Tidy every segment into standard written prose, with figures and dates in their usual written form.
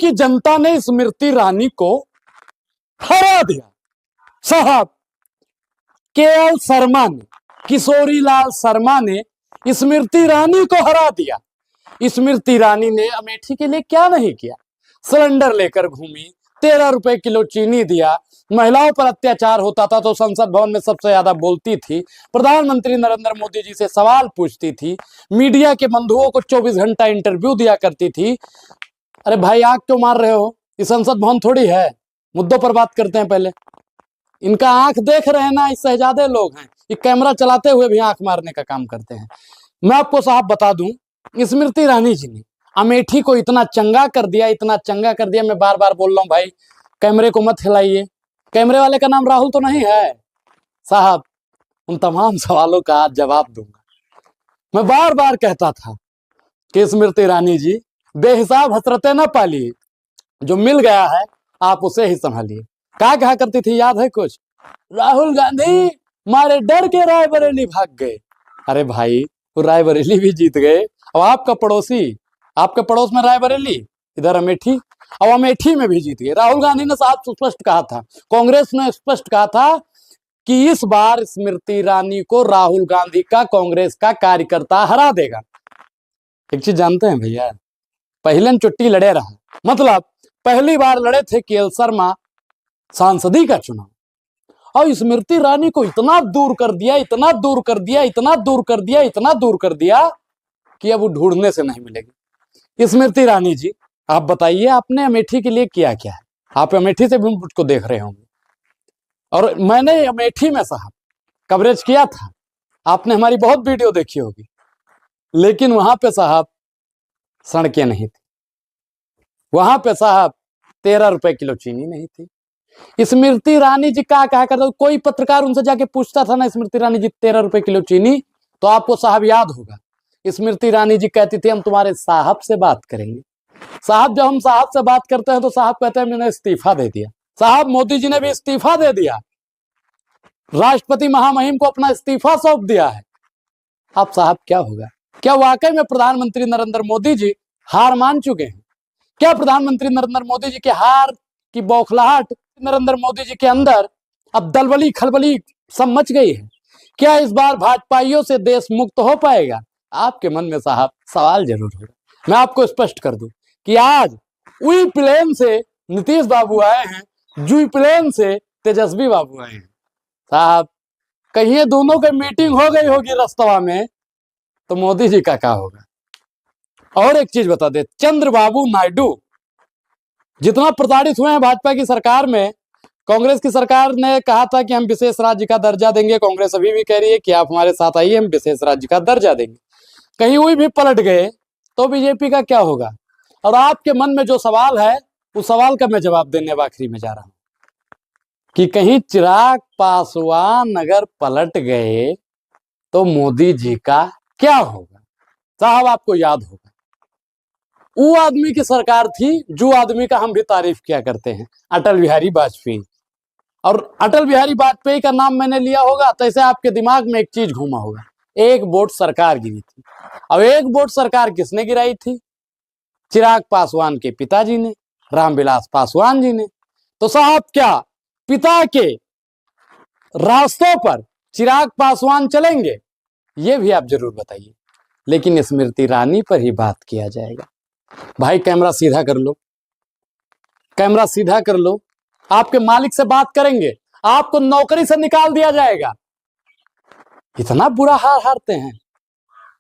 की जनता ने स्मृति ईरानी को हरा दिया। साहब केएल शर्मा ने, किशोरी लाल शर्मा ने स्मृति ईरानी को हरा दिया। स्मृति ईरानी ने अमेठी के लिए क्या नहीं किया। सिलेंडर लेकर घूमी, 13 रुपए किलो चीनी दिया, महिलाओं पर अत्याचार होता था तो संसद भवन में सबसे ज्यादा बोलती थी, प्रधानमंत्री नरेंद्र मोदी जी से सवाल पूछती थी, मीडिया के बंधुओं को 24 घंटा इंटरव्यू दिया करती थी। अरे भाई आग क्यों मार रहे हो, ये संसद भवन थोड़ी है, मुद्दों पर बात करते हैं। पहले इनका आंख देख रहे हैं ना, इस शहजादे लोग हैं, ये कैमरा चलाते हुए भी आंख मारने का काम करते हैं। मैं आपको साहब बता दूं, स्मृति ईरानी जी ने अमेठी को इतना चंगा कर दिया, इतना चंगा कर दिया। मैं बार बार बोल रहा हूं भाई, कैमरे को मत हिलाइए। कैमरे वाले का नाम राहुल तो नहीं है साहब? उन तमाम सवालों का आज जवाब दूंगा। मैं बार बार कहता था कि स्मृति ईरानी जी बेहिसाब हसरतें न पालिए, जो मिल गया है आप उसे ही संभालिए। क्या कहा करती थी, याद है कुछ? राहुल गांधी मारे डर के रायबरेली भाग गए। अरे भाई वो रायबरेली भी जीत गए, और आपका पड़ोसी, आपके पड़ोस में रायबरेली, इधर अमेठी, और अमेठी में भी जीत गए। राहुल गांधी ने साफ स्पष्ट कहा था, कांग्रेस ने स्पष्ट कहा था कि इस बार स्मृति ईरानी को राहुल गांधी का कांग्रेस का कार्यकर्ता हरा देगा। एक चीज जानते हैं भैया, पहले चुट्टी लड़े रहा, मतलब पहली बार लड़े थे केएल शर्मा सांसदी का चुनाव, और स्मृति ईरानी को इतना दूर कर दिया, इतना दूर कर दिया, इतना दूर कर दिया, इतना दूर कर दिया कि अब वो ढूंढने से नहीं मिलेगी। स्मृति ईरानी जी आप बताइए, आपने अमेठी के लिए किया क्या है? आप अमेठी से भी मुझको देख रहे होंगे, और मैंने अमेठी में साहब कवरेज किया था, आपने हमारी बहुत वीडियो देखी होगी, लेकिन वहां पे साहब सड़कें नहीं थी, वहां पे साहब 13 रुपए किलो चीनी नहीं थी। स्मृति ईरानी जी क्या कहा करता, कोई पत्रकार उनसे जाके पूछता था ना स्मृति ईरानी जी 13 रुपए किलो चीनी, तो आपको साहब याद होगा स्मृति ईरानी जी कहती थी हम तुम्हारे साहब से बात करेंगे। साहब जब हम साहब से बात करते हैं तो साहब कहते हैं मैंने इस्तीफा दे दिया। साहब मोदी जी ने भी इस्तीफा दे दिया, राष्ट्रपति महामहिम को अपना इस्तीफा सौंप दिया है। अब साहब क्या होगा? क्या वाकई में प्रधानमंत्री नरेंद्र मोदी जी हार मान चुके हैं? क्या प्रधानमंत्री नरेंद्र मोदी जी के हार की बौखलाहट नरेंद्र मोदी जी के अंदर अब दलबली खलबली सब मच गई है? क्या इस बार भाजपाइयों से देश मुक्त हो पाएगा? आपके मन में साहब सवाल जरूर होगा। मैं आपको स्पष्ट कर दूं कि आज उई प्लेन से नीतीश बाबू आए हैं, जुई प्लेन से तेजस्वी बाबू आए हैं। साहब कहीं दोनों की मीटिंग हो गई होगी रस्तवा में, तो मोदी जी का क्या होगा? और एक चीज बता दे, चंद्रबाबू नायडू जितना प्रताड़ित हुए हैं भाजपा की सरकार में, कांग्रेस की सरकार ने कहा था कि हम विशेष राज्य का दर्जा देंगे, कांग्रेस अभी भी कह रही है कि आप हमारे साथ आइए, हम विशेष राज्य का दर्जा देंगे। कहीं वही भी पलट गए तो बीजेपी का क्या होगा? और आपके मन में जो सवाल है उस सवाल का मैं जवाब देने आखिरी में जा रहा हूं कि कहीं चिराग पासवान अगर पलट गए तो मोदी जी का क्या होगा? साहब आपको याद होगा वो आदमी की सरकार थी जो आदमी का हम भी तारीफ किया करते हैं, अटल बिहारी वाजपेयी। और अटल बिहारी वाजपेयी का नाम मैंने लिया होगा तो ऐसे आपके दिमाग में एक चीज घूमा होगा, एक वोट सरकार गिरी थी। अब एक वोट सरकार किसने गिराई थी? चिराग पासवान के पिताजी ने, रामविलास पासवान जी ने। तो साहब क्या पिता के रास्तों पर चिराग पासवान चलेंगे? ये भी आप जरूर बताइए। लेकिन स्मृति ईरानी पर ही बात किया जाएगा। भाई कैमरा सीधा कर लो, कैमरा सीधा कर लो, आपके मालिक से बात करेंगे, आपको नौकरी से निकाल दिया जाएगा। इतना बुरा हार हारते हैं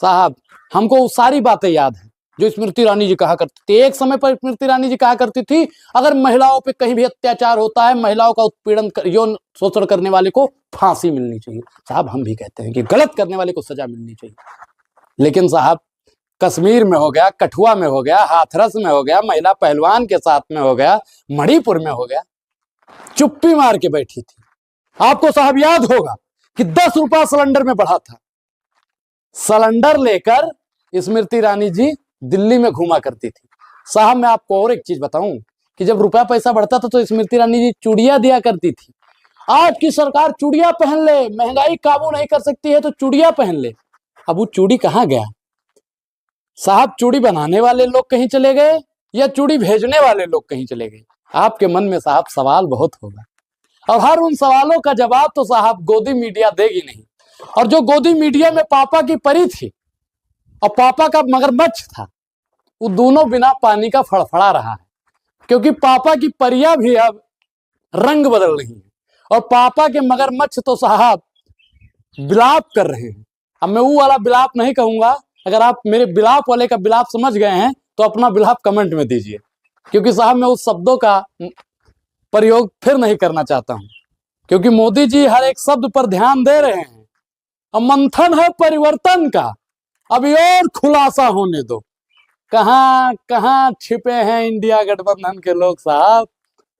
साहब। हमको वो सारी बातें याद है जो स्मृति ईरानी जी कहा करती थी। एक समय पर स्मृति ईरानी जी कहा करती थी अगर महिलाओं पे कहीं भी अत्याचार होता है, महिलाओं का उत्पीड़न यौन शोषण करने वाले को फांसी मिलनी चाहिए। साहब हम भी कहते हैं कि गलत करने वाले को सजा मिलनी चाहिए। लेकिन साहब कश्मीर में हो गया, कठुआ में हो गया, हाथरस में हो गया, महिला पहलवान के साथ में हो गया, मणिपुर में हो गया, चुप्पी मार के बैठी थी। आपको साहब याद होगा कि 10 रुपया सिलेंडर में बढ़ा था। सिलेंडर लेकर स्मृति ईरानी जी दिल्ली में घूमा करती थी। साहब मैं आपको और एक चीज बताऊं कि जब रुपया पैसा बढ़ता था तो स्मृति ईरानी जी चूड़ियां दिया करती थी। आज की सरकार चूड़ियां पहन ले, महंगाई काबू नहीं कर सकती है तो चूड़ियां पहन ले। अब वो चूड़ी कहां गया? साहब चूड़ी बनाने वाले लोग कहीं चले गए या चूड़ी भेजने वाले लोग कहीं चले गए, आपके मन में साहब सवाल बहुत होगा। और हर उन सवालों का जवाब तो साहब गोदी मीडिया देगी नहीं। और जो गोदी मीडिया में पापा की परी थी और पापा का मगरमच्छ था, वो दोनों बिना पानी का फड़फड़ा रहा है, क्योंकि पापा की परियां भी अब रंग बदल रही हैं और पापा के मगरमच्छ तो साहब बिलाप कर रहे हैं। अब मैं वो वाला बिलाप नहीं कहूंगा, अगर आप मेरे बिलाप वाले का बिलाप समझ गए हैं तो अपना बिलाप कमेंट में दीजिए, क्योंकि साहब मैं उस शब्दों का प्रयोग फिर नहीं करना चाहता हूं, क्योंकि मोदी जी हर एक शब्द पर ध्यान दे रहे हैं। अब मंथन है परिवर्तन का, अभी और खुलासा होने दो। कहां कहां छिपे हैं इंडिया गठबंधन के लोग साहब,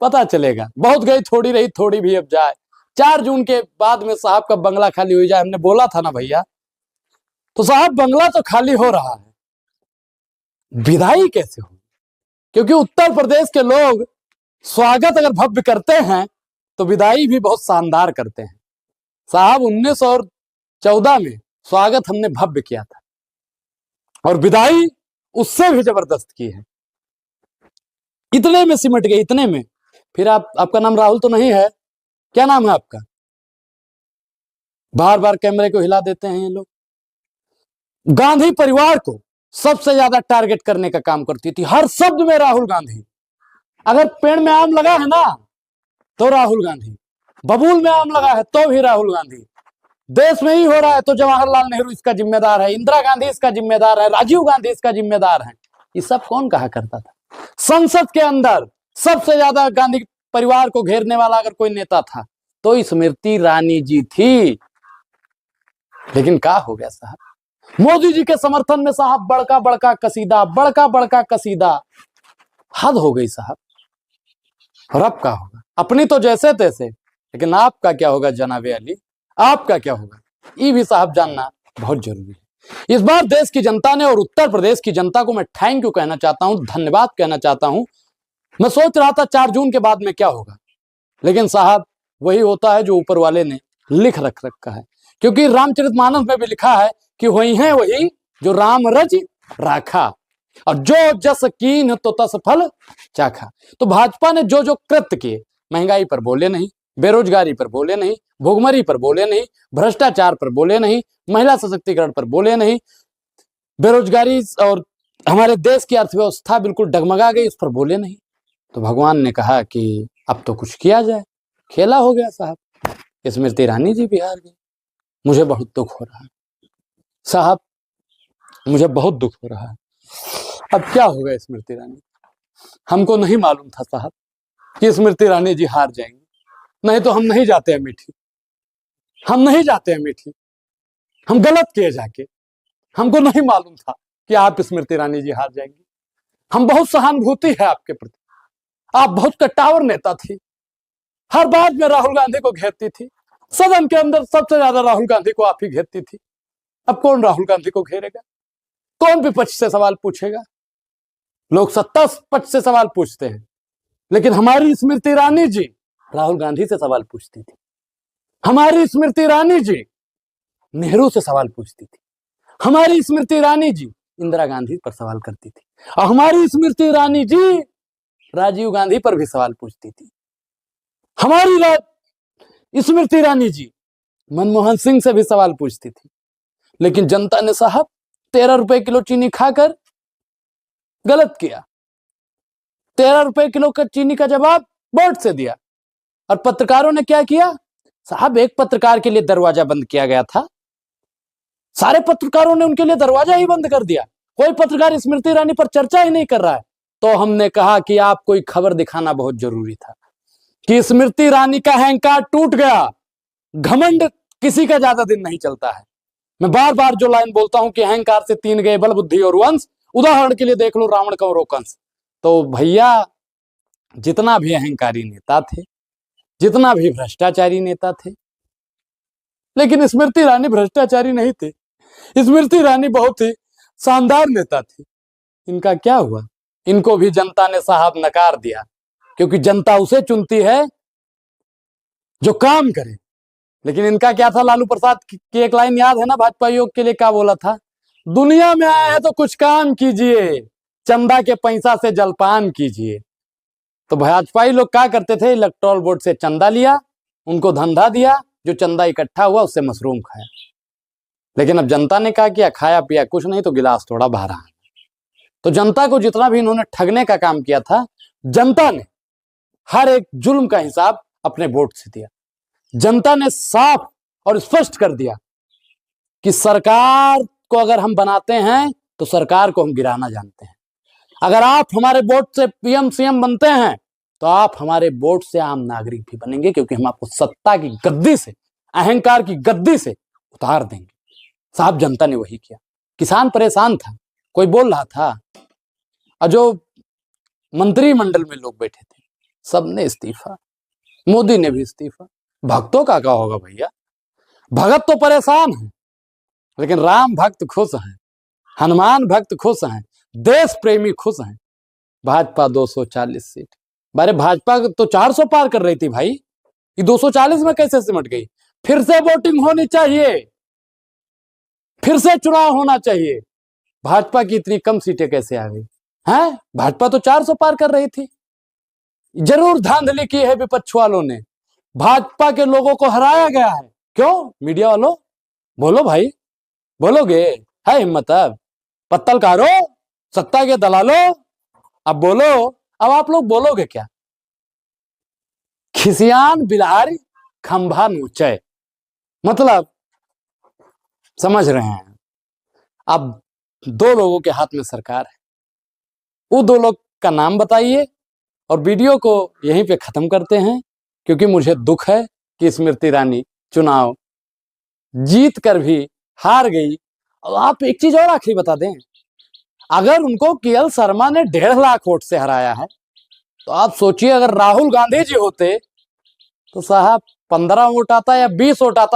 पता चलेगा। बहुत गई थोड़ी रही, थोड़ी भी अब जाए। 4 जून के बाद में साहब का बंगला खाली हो जाए, हमने बोला था ना भैया। तो साहब बंगला तो खाली हो रहा है, विदाई कैसे हो? क्योंकि उत्तर प्रदेश के लोग स्वागत अगर भव्य करते हैं तो विदाई भी बहुत शानदार करते हैं। साहब 1914 में स्वागत हमने भव्य किया था और विदाई उससे भी जबरदस्त की है। इतने में सिमट गए, इतने में। फिर आपका नाम राहुल तो नहीं है? क्या नाम है आपका? बार बार कैमरे को हिला देते हैं ये लोग। गांधी परिवार को सबसे ज्यादा टारगेट करने का काम करती थी, हर शब्द में राहुल गांधी। अगर पेड़ में आम लगा है ना तो राहुल गांधी, बबूल में आम लगा है तो भी राहुल गांधी, देश में ही हो रहा है तो जवाहरलाल नेहरू इसका जिम्मेदार है, इंदिरा गांधी इसका जिम्मेदार है, राजीव गांधी इसका जिम्मेदार है। ये सब कौन कहा करता था? संसद के अंदर सबसे ज्यादा गांधी परिवार को घेरने वाला अगर कोई नेता था तो स्मृति ईरानी जी थी। लेकिन क्या हो गया साहब, मोदी जी के समर्थन में साहब बड़का बड़का कसीदा, हद हो गई साहब। और अब क्या होगा? अपनी तो जैसे तैसे, लेकिन आपका क्या होगा जनाबे अली, आपका क्या होगा? ये भी साहब जानना बहुत जरूरी है। इस बार देश की जनता ने और उत्तर प्रदेश की जनता को मैं थैंक यू कहना चाहता हूं, धन्यवाद कहना चाहता हूं। मैं सोच रहा था 4 जून के बाद में क्या होगा, लेकिन साहब वही होता है जो ऊपर वाले ने लिख रखा है। क्योंकि रामचरितमानस में भी लिखा है कि वही है वही जो राम रज राखा, और जो जस कीन तो तस फल चाखा। तो भाजपा ने जो जो कृत्य किए, महंगाई पर बोले नहीं, बेरोजगारी पर बोले नहीं, भुखमरी पर बोले नहीं, भ्रष्टाचार पर बोले नहीं, महिला सशक्तिकरण पर बोले नहीं, बेरोजगारी और हमारे देश की अर्थव्यवस्था बिल्कुल डगमगा गई, इस पर बोले नहीं। तो भगवान ने कहा कि अब तो कुछ किया जाए। खेला हो गया साहब, स्मृति ईरानी जी भी हार गई। मुझे बहुत दुख हो रहा है साहब, मुझे बहुत दुख हो रहा है। अब क्या होगा स्मृति ईरानी? हमको नहीं मालूम था साहब कि स्मृति ईरानी जी हार जाएंगी, नहीं तो हम नहीं जाते अमेठी, हम नहीं जाते अमेठी, हम गलत किए जाके। हमको नहीं मालूम था कि आप स्मृति ईरानी जी हार जाएंगी। हम बहुत सहानुभूति है आपके प्रति, आप बहुत कट्टावर नेता थी, हर बात में राहुल गांधी को घेरती थी, सदन के अंदर सबसे ज्यादा राहुल गांधी को आप ही घेरती थी। अब कौन राहुल गांधी को घेरेगा? कौन विपक्ष से सवाल पूछेगा? लोग सत्ता पक्ष से सवाल पूछते हैं, लेकिन हमारी स्मृति ईरानी जी राहुल गांधी से सवाल पूछती थी। हमारी स्मृति ईरानी जी नेहरू से सवाल पूछती थी। हमारी स्मृति ईरानी जी इंदिरा गांधी पर सवाल करती थी, और हमारी स्मृति ईरानी जी राजीव गांधी पर भी सवाल पूछती थी। हमारी स्मृति ईरानी जी मनमोहन सिंह से भी सवाल पूछती थी। लेकिन जनता ने साहब 13 रुपए किलो चीनी खाकर गलत किया। 13 रुपए किलो का चीनी का जवाब बोर्ड से दिया। और पत्रकारों ने क्या किया साहब? एक पत्रकार के लिए दरवाजा बंद किया गया था, सारे पत्रकारों ने उनके लिए दरवाजा ही बंद कर दिया। कोई पत्रकार स्मृति ईरानी पर चर्चा ही नहीं कर रहा है। तो हमने कहा कि आपको एक खबर दिखाना बहुत जरूरी था कि स्मृति ईरानी का अहंकार टूट गया। घमंड किसी का ज्यादा दिन नहीं चलता है। मैं बार बार जो लाइन बोलता हूं कि अहंकार से 3 गए बल बुद्धि और वंश, उदाहरण के लिए देख लो रावण का और कंस। तो भैया जितना भी अहंकारी नेता थे, जितना भी भ्रष्टाचारी नेता थे, लेकिन स्मृति ईरानी भ्रष्टाचारी नहीं थे। स्मृति ईरानी बहुत ही शानदार नेता थी। इनका क्या हुआ? इनको भी जनता ने साहब नकार दिया, क्योंकि जनता उसे चुनती है जो काम करे। लेकिन इनका क्या था? लालू प्रसाद की एक लाइन याद है ना भाजपा योग के लिए? क्या बोला था? दुनिया में आए हैं तो कुछ काम कीजिए, चंदा के पैसा से जलपान कीजिए। तो भाजपाई लोग क्या करते थे, इलेक्टोरल बोर्ड से चंदा लिया, उनको धंधा दिया, जो चंदा इकट्ठा हुआ उससे मशरूम खाया। लेकिन अब जनता ने क्या किया, खाया पिया कुछ नहीं तो गिलास थोड़ा भरा। तो जनता को जितना भी इन्होंने ठगने का काम किया था, जनता ने हर एक जुल्म का हिसाब अपने वोट से दिया। जनता ने साफ और स्पष्ट कर दिया कि सरकार को अगर हम बनाते हैं तो सरकार को हम गिराना जानते हैं। अगर आप हमारे वोट से पीएम सीएम बनते हैं तो आप हमारे वोट से आम नागरिक भी बनेंगे, क्योंकि हम आपको सत्ता की गद्दी से, अहंकार की गद्दी से उतार देंगे। साहब जनता ने वही किया। किसान परेशान था, कोई बोल रहा था, और जो मंत्रिमंडल में लोग बैठे थे सबने इस्तीफा, मोदी ने भी इस्तीफा। भक्तों का क्या होगा भैया, भगत तो परेशान है, लेकिन राम भक्त खुश हैं, हनुमान भक्त खुश हैं, देश प्रेमी खुश हैं। भाजपा 240 सीट, बारे भाजपा तो 400 पार कर रही थी भाई, ये 240 में कैसे सिमट गई? फिर से वोटिंग होनी चाहिए, फिर से चुनाव होना चाहिए। भाजपा की इतनी कम सीटें कैसे आ गई हैं? भाजपा तो 400 पार कर रही थी। जरूर धांधली की है विपक्ष वालों ने, भाजपा के लोगों को हराया गया है। क्यों? मीडिया वालों बोलो भाई, बोलोगे? है हिम्मत? अब पत्तलकारो, सत्ता के दलालों, अब बोलो। अब आप लोग बोलोगे क्या? खिसियान बिलारी खंभा नोचे, मतलब समझ रहे हैं। अब दो लोगों के हाथ में सरकार है, वो दो लोग का नाम बताइए और वीडियो को यहीं पे खत्म करते हैं, क्योंकि मुझे दुख है कि स्मृति ईरानी चुनाव जीत कर भी हार गई। और आप एक चीज और आखिरी बता दें, अगर उनको केएल शर्मा ने 1.5 लाख वोट से हराया है, तो आप सोचिए अगर राहुल गांधी जी होते तो साहब 15 वोट आता या 20 वोट आता।